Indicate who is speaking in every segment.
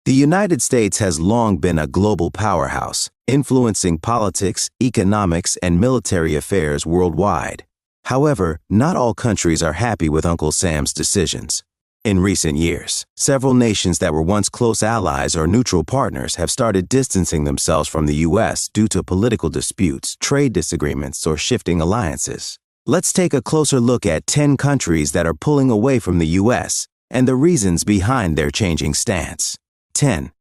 Speaker 1: The United States has long been a global powerhouse, influencing politics, economics, and military affairs worldwide. However, not all countries are happy with Uncle Sam's decisions. In recent years, several nations that were once close allies or neutral partners have started distancing themselves from the U.S. due to political disputes, trade disagreements, or shifting alliances. Let's take a closer look at 10 countries that are pulling away from the U.S. and the reasons behind their changing stance. 10.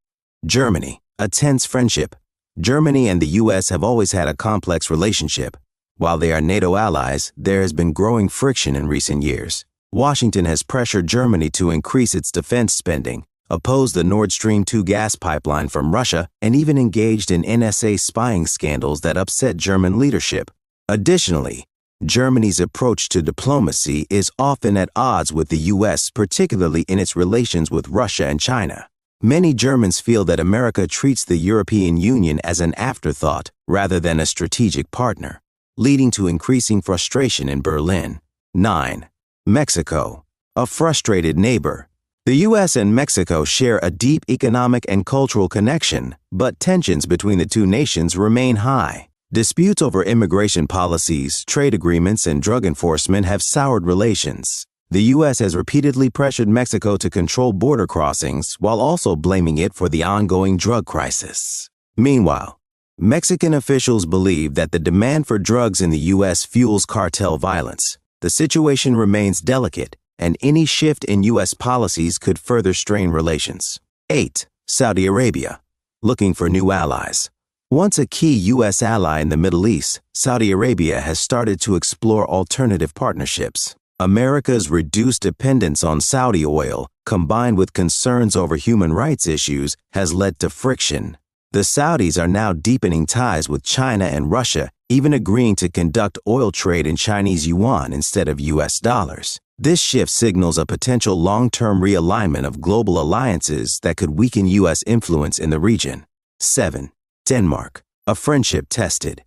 Speaker 1: Germany, a tense friendship. Germany and the U.S. have always had a complex relationship. While they are NATO allies, there has been growing friction in recent years. Washington has pressured Germany to increase its defense spending, opposed the Nord Stream 2 gas pipeline from Russia, and even engaged in NSA spying scandals that upset German leadership. Additionally, Germany's approach to diplomacy is often at odds with the U.S., particularly in its relations with Russia and China. Many Germans feel that America treats the European Union as an afterthought rather than a strategic partner, leading to increasing frustration in Berlin. 9. Mexico, a frustrated neighbor. The U.S. and Mexico share a deep economic and cultural connection, but tensions between the two nations remain high. Disputes over immigration policies, trade agreements, and drug enforcement have soured relations. The U.S. has repeatedly pressured Mexico to control border crossings while also blaming it for the ongoing drug crisis. Meanwhile, Mexican officials believe that the demand for drugs in the U.S. fuels cartel violence. The situation remains delicate, and any shift in U.S. policies could further strain relations. 8. Saudi Arabia, looking for new allies. Once a key U.S. ally in the Middle East, Saudi Arabia has started to explore alternative partnerships. America's reduced dependence on Saudi oil, combined with concerns over human rights issues, has led to friction. The Saudis are now deepening ties with China and Russia, even agreeing to conduct oil trade in Chinese yuan instead of U.S. dollars. This shift signals a potential long-term realignment of global alliances that could weaken U.S. influence in the region. 7. Denmark, a friendship tested.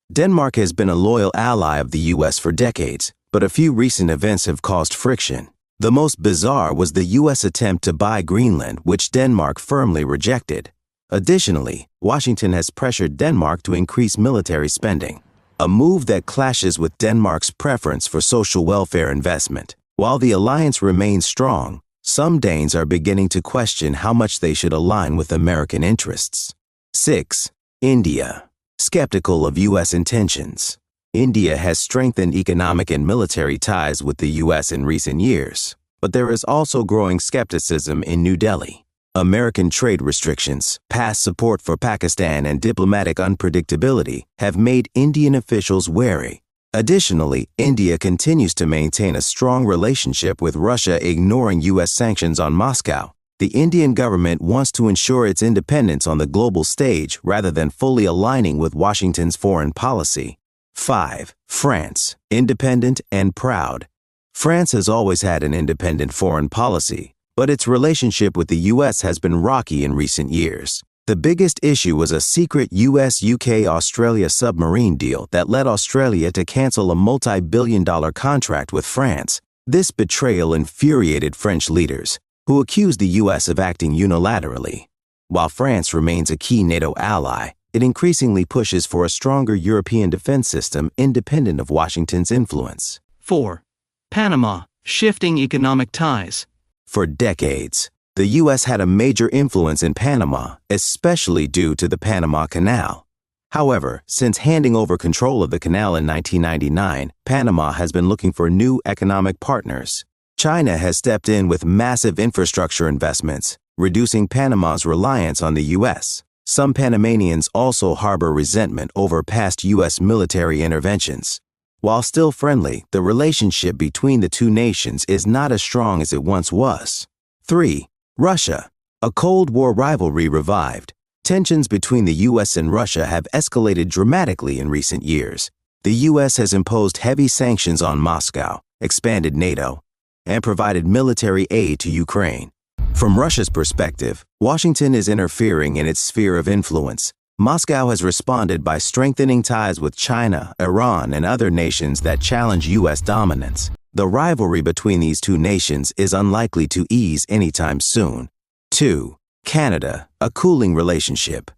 Speaker 1: Denmark has been a loyal ally of the U.S. for decades, but a few recent events have caused friction. The most bizarre was the U.S. attempt to buy Greenland, which Denmark firmly rejected. Additionally, Washington has pressured Denmark to increase military spending, a move that clashes with Denmark's preference for social welfare investment. While the alliance remains strong, some Danes are beginning to question how much they should align with American interests. 6. India, skeptical of U.S. intentions. India has strengthened economic and military ties with the U.S. in recent years, but there is also growing skepticism in New Delhi. American trade restrictions, past support for Pakistan, and diplomatic unpredictability have made Indian officials wary. Additionally, India continues to maintain a strong relationship with Russia, ignoring U.S. sanctions on Moscow. The Indian government wants to ensure its independence on the global stage rather than fully aligning with Washington's foreign policy. 5. France, independent and proud. France has always had an independent foreign policy, but its relationship with the U.S. has been rocky in recent years. The biggest issue was a secret US-UK-Australia submarine deal that led Australia to cancel a multi-billion-dollar contract with France. This betrayal infuriated French leaders, who accused the U.S. of acting unilaterally. While France remains a key NATO ally, it increasingly pushes for a stronger European defense system independent of Washington's influence.
Speaker 2: 4. Panama, shifting economic ties.
Speaker 1: For decades, the U.S. had a major influence in Panama, especially due to the Panama Canal. However, since handing over control of the canal in 1999, Panama has been looking for new economic partners. China has stepped in with massive infrastructure investments, reducing Panama's reliance on the U.S. Some Panamanians also harbor resentment over past U.S. military interventions. While still friendly, the relationship between the two nations is not as strong as it once was. 3. Russia, a Cold War rivalry revived. Tensions between the U.S. and Russia have escalated dramatically in recent years. The U.S. has imposed heavy sanctions on Moscow, expanded NATO, and provided military aid to Ukraine. From Russia's perspective, Washington is interfering in its sphere of influence. Moscow has responded by strengthening ties with China, Iran, and other nations that challenge U.S. dominance. The rivalry between these two nations is unlikely to ease anytime soon. 2. Canada, a cooling relationship.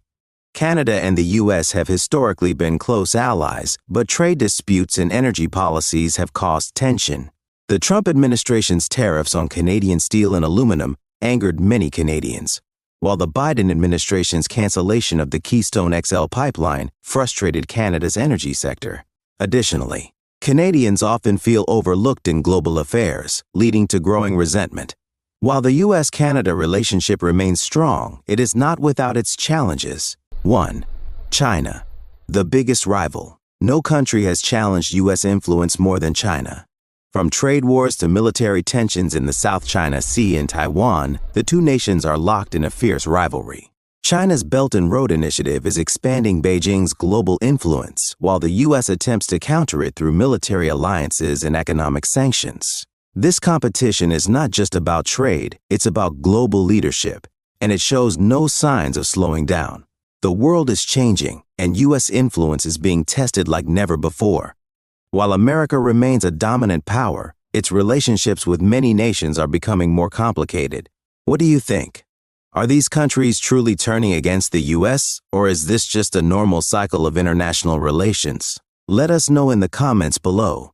Speaker 1: Canada and the U.S. have historically been close allies, but trade disputes and energy policies have caused tension. The Trump administration's tariffs on Canadian steel and aluminum angered many Canadians, while the Biden administration's cancellation of the Keystone XL pipeline frustrated Canada's energy sector. Additionally, Canadians often feel overlooked in global affairs, leading to growing resentment. While the U.S.-Canada relationship remains strong, it is not without its challenges. 1. China, the biggest rival. No country has challenged U.S. influence more than China. From trade wars to military tensions in the South China Sea and Taiwan, the two nations are locked in a fierce rivalry. China's Belt and Road Initiative is expanding Beijing's global influence, while the U.S. attempts to counter it through military alliances and economic sanctions. This competition is not just about trade, it's about global leadership, and it shows no signs of slowing down. The world is changing, and U.S. influence is being tested like never before. While America remains a dominant power, its relationships with many nations are becoming more complicated. What do you think? Are these countries truly turning against the U.S., or is this just a normal cycle of international relations? Let us know in the comments below.